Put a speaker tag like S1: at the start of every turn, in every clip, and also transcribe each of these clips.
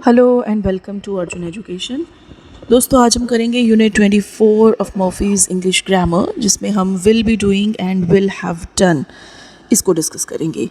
S1: Hello and welcome to Arjun education. दोस्तों, आज हम करेंगे unit 24 of Murphy's English grammar, जिसमें हम will be doing and will have done इसको डिस्कस करेंगे।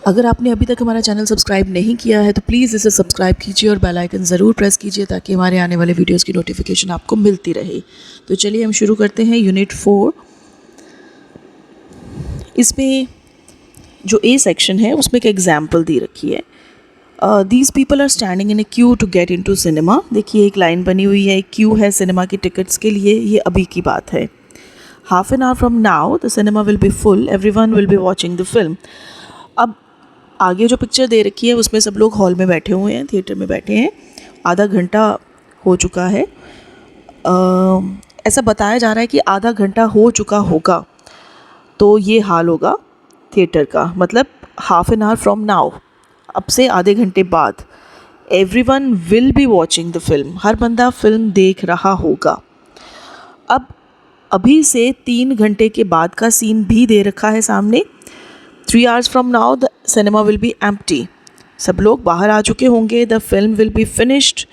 S1: अगर आपने अभी तक हमारा चैनल सब्सक्राइब नहीं किया है तो प्लीज़ इसे सब्सक्राइब कीजिए और बेल आइकन ज़रूर प्रेस कीजिए ताकि हमारे आने वाले वीडियोज़ की नोटिफिकेशन आपको मिलती रहे। तो चलिए हम शुरू करते हैं यूनिट 4। इसमें जो ए सेक्शन है उसमें एक एग्जाम्पल दी रखी है। These people are standing in a queue to get into cinema. देखिए, एक लाइन बनी हुई है, एक क्यू है सिनेमा की टिकट्स के लिए। ये अभी की बात है। Half an hour from now the cinema will be full, every one will be watching the film. अब आगे जो पिक्चर दे रखी है उसमें सब लोग हॉल में बैठे हुए हैं, थिएटर में बैठे हैं। आधा घंटा हो चुका है। ऐसा बताया जा रहा है कि आधा घंटा हो चुका होगा, तो ये हाल होगा थिएटर का। मतलब half an hour from now, अब से आधे घंटे बाद। Everyone will be watching the film, हर बंदा फिल्म देख रहा होगा। अब अभी से 3 घंटे के बाद का सीन भी दे रखा है सामने। 3 hours from now the cinema will be empty, सब लोग बाहर आ चुके होंगे। The film will be finished,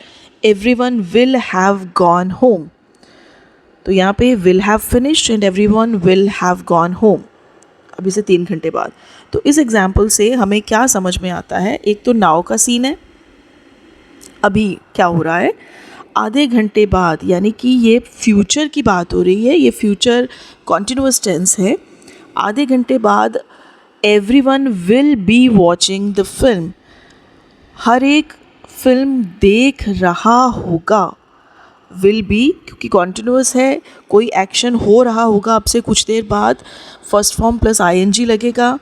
S1: everyone will have gone home. तो यहाँ पे will have finished and everyone will have gone home, अभी से 3 घंटे बाद। तो इस एग्जाम्पल से हमें क्या समझ में आता है? एक तो नाउ का सीन है, अभी क्या हो रहा है, आधे घंटे बाद, यानी कि ये फ्यूचर की बात हो रही है। ये फ्यूचर कॉन्टिन्यूअस टेंस है। आधे घंटे बाद everyone will be watching the film, हर एक फिल्म देख रहा होगा। विल बी क्योंकि कॉन्टिन्यूअस है, कोई एक्शन हो रहा होगा अब से कुछ देर बाद। फर्स्ट फॉर्म प्लस आईएनजी लगेगा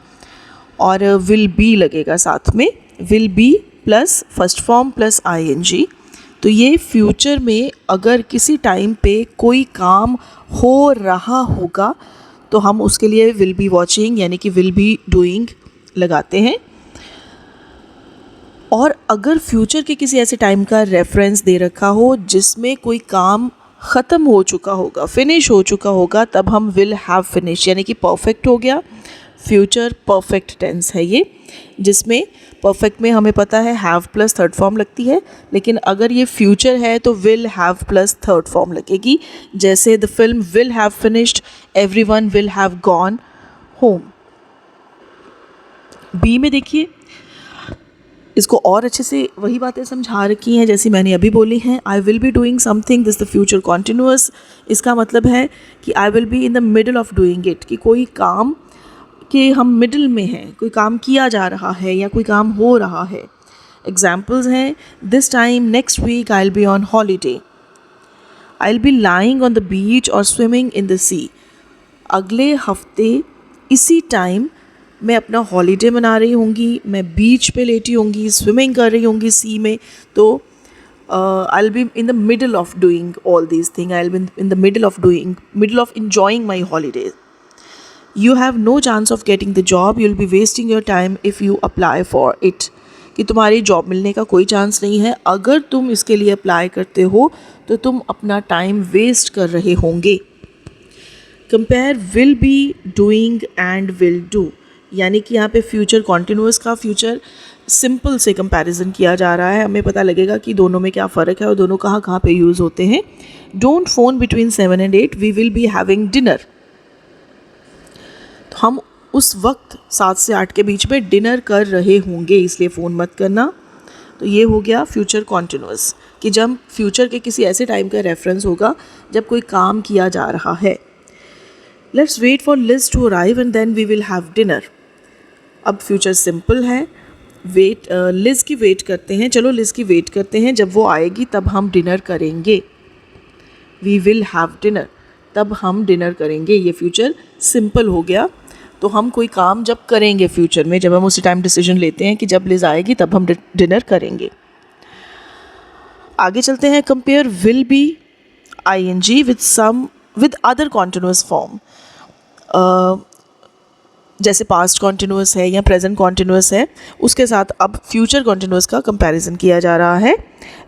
S1: और विल बी लगेगा साथ में। Will be plus first form plus ING. तो ये फ्यूचर में अगर किसी टाइम पे कोई काम हो रहा होगा तो हम उसके लिए विल बी वॉचिंग यानी कि विल बी डूइंग लगाते हैं। और अगर फ्यूचर के किसी ऐसे टाइम का रेफरेंस दे रखा हो जिसमें कोई काम ख़त्म हो चुका होगा, फिनिश हो चुका होगा, तब हम विल हैव फिनिश, यानी कि परफेक्ट हो गया। फ्यूचर परफेक्ट टेंस है ये, जिसमें परफेक्ट में हमें पता है हैव प्लस थर्ड फॉर्म लगती है, लेकिन अगर ये फ्यूचर है तो will have plus third form लगेगी। जैसे the film will have finished, everyone will have gone home. B में देखिए, इसको और अच्छे से वही बातें समझा रखी हैं जैसी मैंने अभी बोली हैं। आई will be doing something, this the future continuous. इसका मतलब है कि आई will be in the middle of doing it, कि कोई काम के हम मिडिल में हैं, कोई काम किया जा रहा है या कोई काम हो रहा है। एग्जाम्पल्स हैं, this time next week I will be on holiday, I will be lying on the beach और स्विमिंग इन द सी। अगले हफ्ते इसी टाइम मैं अपना हॉलीडे मना रही होंगी, मैं बीच पे लेटी होंगी, स्विमिंग कर रही होंगी सी में। तो I will be in the middle of doing all these thing, I will be in the middle of enjoying my holidays. You have no chance of getting the job, you will be wasting your time if you apply for it, कि तुम्हारी job मिलने का कोई chance नहीं है। अगर तुम इसके लिए अप्लाई करते हो तो तुम अपना टाइम वेस्ट कर रहे होंगे। Compare will be doing and will do, यानी कि यहाँ पे फ्यूचर कॉन्टिन्यूअस का फ्यूचर सिंपल से कंपैरिजन किया जा रहा है। हमें पता लगेगा कि दोनों में क्या फ़र्क है और दोनों कहाँ कहाँ पे यूज़ होते हैं। Don't phone between 7 and 8, we will be having dinner. तो हम उस वक्त 7 से 8 के बीच में डिनर कर रहे होंगे, इसलिए फ़ोन मत करना। तो ये हो गया फ्यूचर कॉन्टिन्यूअस, कि जब फ्यूचर के किसी ऐसे टाइम का रेफरेंस होगा जब कोई काम किया जा रहा है। Let's wait for Liz to arrive and then we will have dinner. अब फ्यूचर सिंपल है, लिज की वेट करते हैं। चलो लिज की वेट करते हैं, जब वो आएगी तब हम डिनर करेंगे। वी विल हैव डिनर, तब हम डिनर करेंगे। ये फ्यूचर सिंपल हो गया। तो हम कोई काम जब करेंगे फ्यूचर में, जब हम उसी टाइम डिसीजन लेते हैं कि जब लिज आएगी तब हम डिनर करेंगे। आगे चलते हैं। Compare will be ING with other continuous form. जैसे पास्ट कॉन्टिन्यूअस है या प्रेजेंट कॉन्टिन्यूअस है, उसके साथ अब फ्यूचर कॉन्टिन्यूअस का कंपैरिजन किया जा रहा है।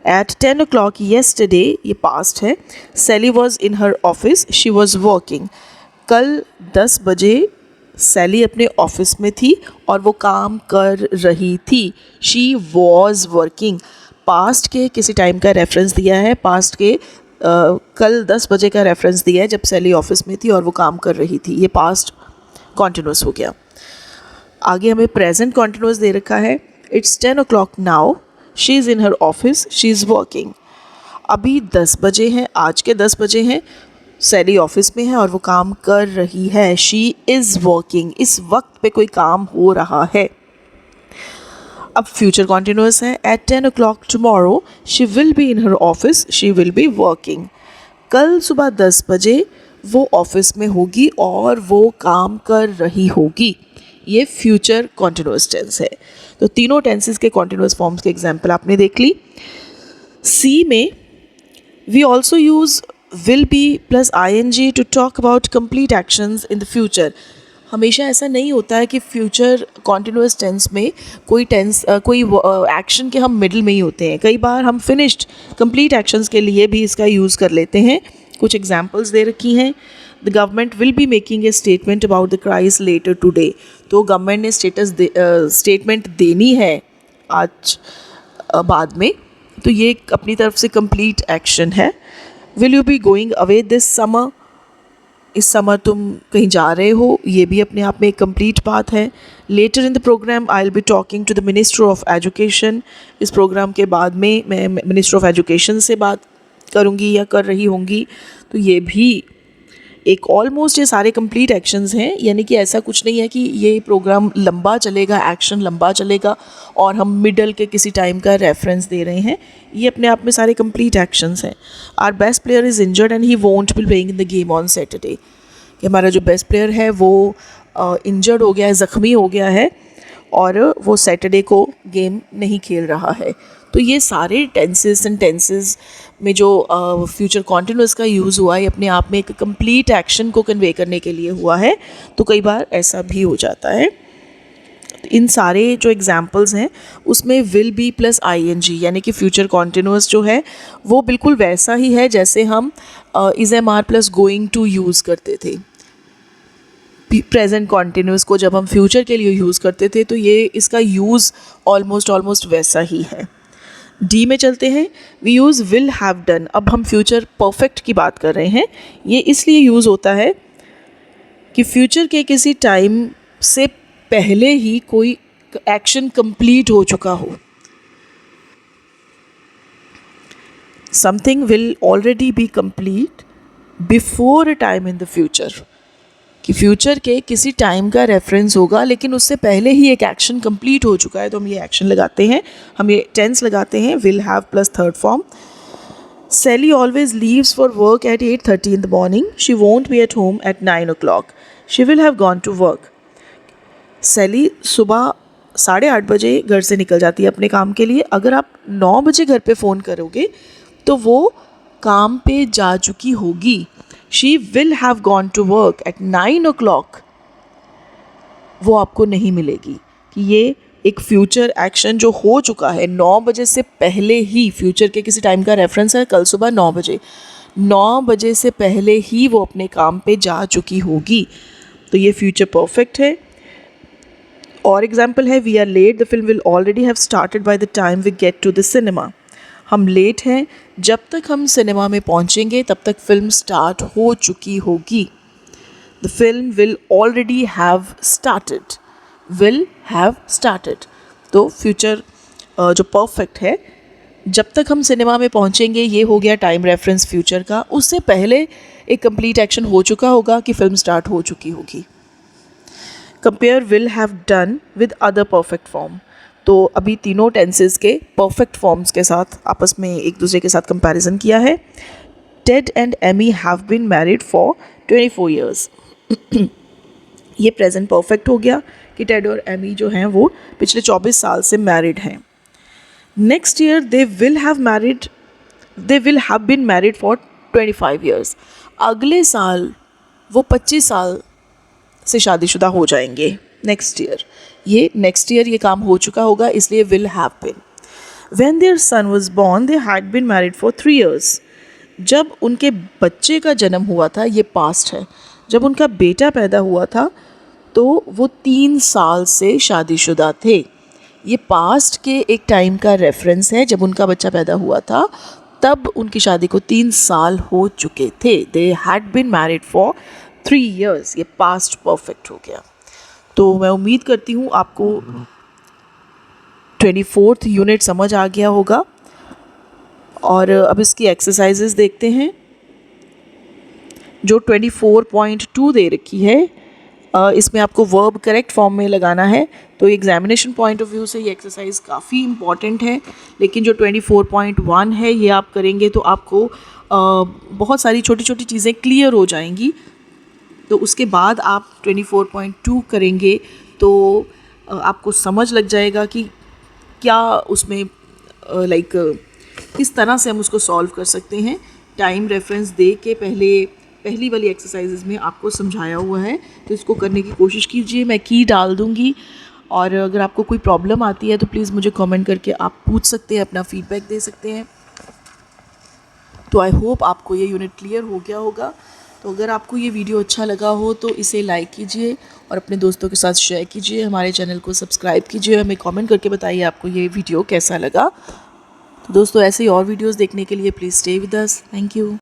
S1: एट 10 o'clock yesterday, ये पास्ट है, Sally was in her office, she was working. कल 10 बजे सैली अपने ऑफिस में थी और वो काम कर रही थी। She was working. पास्ट के किसी टाइम का रेफरेंस दिया है, पास्ट के कल 10 बजे का रेफरेंस दिया है जब सैली ऑफिस में थी और वो काम कर रही थी। ये पास्ट कॉन्टिन्यूस हो गया। आगे हमें प्रेजेंट कॉन्टिन्यूस दे रखा है। It's 10 o'clock now, she is in her office, she is working. अभी 10 बजे हैं, आज के 10 बजे हैं, सैली ऑफिस में है और वो काम कर रही है। शी इज़ वर्किंग, इस वक्त पे कोई काम हो रहा है। अब फ्यूचर कॉन्टिन्यूस है। At 10 o'clock tomorrow she will be in her office, she will be working. कल सुबह 10 बजे वो ऑफिस में होगी और वो काम कर रही होगी। ये फ्यूचर कॉन्टिन्यूस टेंस है। तो तीनों टेंसेस के कॉन्टिन्यूस फॉर्म्स के एग्जाम्पल आपने देख ली। सी में we also use will be plus ING to talk about complete actions in the future. हमेशा ऐसा नहीं होता है कि फ्यूचर कॉन्टिन्यूस टेंस में कोई एक्शन के हम मिडिल में ही होते हैं। कई बार हम फिनिश्ड कंप्लीट एक्शंस के लिए भी इसका यूज़ कर लेते हैं। कुछ एग्जांपल्स दे रखी हैं। The government will be making a statement about the crisis later today. तो गवर्नमेंट ने स्टेटमेंट देनी है आज बाद में, तो ये अपनी तरफ से कंप्लीट एक्शन है। Will you be going away this summer, इस समर तुम कहीं जा रहे हो, ये भी अपने आप में एक कंप्लीट बात है। Later in the programme I will be talking to the minister of education. इस प्रोग्राम के बाद में मैं मिनिस्टर ऑफ एजुकेशन से बात करूँगी या कर रही होंगी। तो ये भी एक ऑलमोस्ट ये सारे कंप्लीट एक्शंस हैं, यानी कि ऐसा कुछ नहीं है कि ये प्रोग्राम लंबा चलेगा, एक्शन लंबा चलेगा और हम मिडल के किसी टाइम का रेफरेंस दे रहे हैं। ये अपने आप में सारे कंप्लीट एक्शंस हैं। Our best player is injured and he won't be playing in the game on Saturday. कि हमारा जो बेस्ट प्लेयर है वो इंजर्ड हो गया है, ज़ख्मी हो गया है और वो सैटरडे को गेम नहीं खेल रहा है। तो ये सारे टेंसेस में जो फ्यूचर कॉन्टिन्यूस का यूज़ हुआ है, अपने आप में एक कंप्लीट एक्शन को कन्वे करने के लिए हुआ है। तो कई बार ऐसा भी हो जाता है। इन सारे जो एग्जाम्पल्स हैं उसमें विल बी प्लस ING यानी कि फ्यूचर कॉन्टिन्यूस जो है वो बिल्कुल वैसा ही है जैसे हम is MR plus going to use करते थे। प्रेजेंट कॉन्टिन्यूस को जब हम फ्यूचर के लिए यूज़ करते थे तो ये इसका यूज़ ऑलमोस्ट वैसा ही है। डी में चलते हैं। We use will have done. अब हम फ्यूचर परफेक्ट की बात कर रहे हैं। ये इसलिए यूज़ होता है कि फ्यूचर के किसी टाइम से पहले ही कोई एक्शन कंप्लीट हो चुका हो। Something will already be complete before a time in the future, कि फ्यूचर के किसी टाइम का रेफरेंस होगा लेकिन उससे पहले ही एक एक्शन कंप्लीट हो चुका है, तो हम ये एक्शन लगाते हैं, हम ये टेंस लगाते हैं will have plus third form. Sally always leaves for work at 8:30 in the morning. She won't be at home at 9 o'clock. She will have gone to work. Sally सुबह 8:30 बजे घर से निकल जाती है अपने काम के लिए। अगर आप 9 बजे घर पे फ़ोन करोगे तो वो काम पे जा चुकी होगी। She will have gone to work at 9 o'clock. वो आपको नहीं मिलेगी। कि ये एक फ्यूचर एक्शन जो हो चुका है 9 बजे से पहले ही, फ्यूचर के किसी टाइम का रेफरेंस है कल सुबह 9 बजे, 9 बजे से पहले ही वो अपने काम पे जा चुकी होगी, तो ये फ्यूचर परफेक्ट है। और एग्जाम्पल है we are late, the film will already have started by the time we get to the cinema. हम लेट हैं, जब तक हम सिनेमा में पहुंचेंगे तब तक फिल्म स्टार्ट हो चुकी होगी। The film will already have started, will have started. तो फ्यूचर जो परफेक्ट है, जब तक हम सिनेमा में पहुंचेंगे ये हो गया टाइम रेफरेंस फ्यूचर का, उससे पहले एक कंप्लीट एक्शन हो चुका होगा कि फिल्म स्टार्ट हो चुकी होगी। Compare will have done with other perfect form. तो अभी तीनों टेंसेस के परफेक्ट फॉर्म्स के साथ आपस में एक दूसरे के साथ कंपैरिजन किया है। Ted and Amy have been married for 24 years। ये प्रेजेंट परफेक्ट हो गया कि टेड और एमी जो हैं वो पिछले 24 साल से मैरिड हैं। Next year they will have been married for 25 years। अगले साल वो 25 साल से शादीशुदा हो जाएंगे। नेक्स्ट ईयर ये काम हो चुका होगा, इसलिए will have been. When their son was born they had been married for 3 years। जब उनके बच्चे का जन्म हुआ था, ये पास्ट है, जब उनका बेटा पैदा हुआ था तो वो 3 साल से शादीशुदा थे। ये पास्ट के एक टाइम का रेफरेंस है, जब उनका बच्चा पैदा हुआ था तब उनकी शादी को 3 साल हो चुके थे। They had been married for 3 years। ये पास्ट परफेक्ट हो गया। तो मैं उम्मीद करती हूँ आपको 24th यूनिट समझ आ गया होगा। और अब इसकी एक्सरसाइजेज देखते हैं। जो 24.2 दे रखी है, इसमें आपको वर्ब करेक्ट फॉर्म में लगाना है। तो एग्जामिनेशन पॉइंट ऑफ व्यू से ये एक्सरसाइज काफ़ी इम्पॉर्टेंट है। लेकिन जो 24.1 है ये आप करेंगे तो आपको बहुत सारी छोटी छोटी चीज़ें क्लियर हो जाएंगी। तो उसके बाद आप 24.2 करेंगे तो आपको समझ लग जाएगा कि क्या उसमें लाइक किस तरह से हम उसको सॉल्व कर सकते हैं। टाइम रेफरेंस दे के पहली वाली एक्सरसाइजेज में आपको समझाया हुआ है, तो इसको करने की कोशिश कीजिए। मैं की डाल दूँगी, और अगर आपको कोई प्रॉब्लम आती है तो प्लीज़ मुझे कमेंट करके आप पूछ सकते हैं, अपना फीडबैक दे सकते हैं। तो आई होप आपको ये यूनिट क्लियर हो गया होगा। तो अगर आपको ये वीडियो अच्छा लगा हो तो इसे लाइक कीजिए और अपने दोस्तों के साथ शेयर कीजिए। हमारे चैनल को सब्सक्राइब कीजिए। हमें कमेंट करके बताइए आपको ये वीडियो कैसा लगा। तो दोस्तों, ऐसे ही और वीडियोस देखने के लिए please stay with us. Thank you.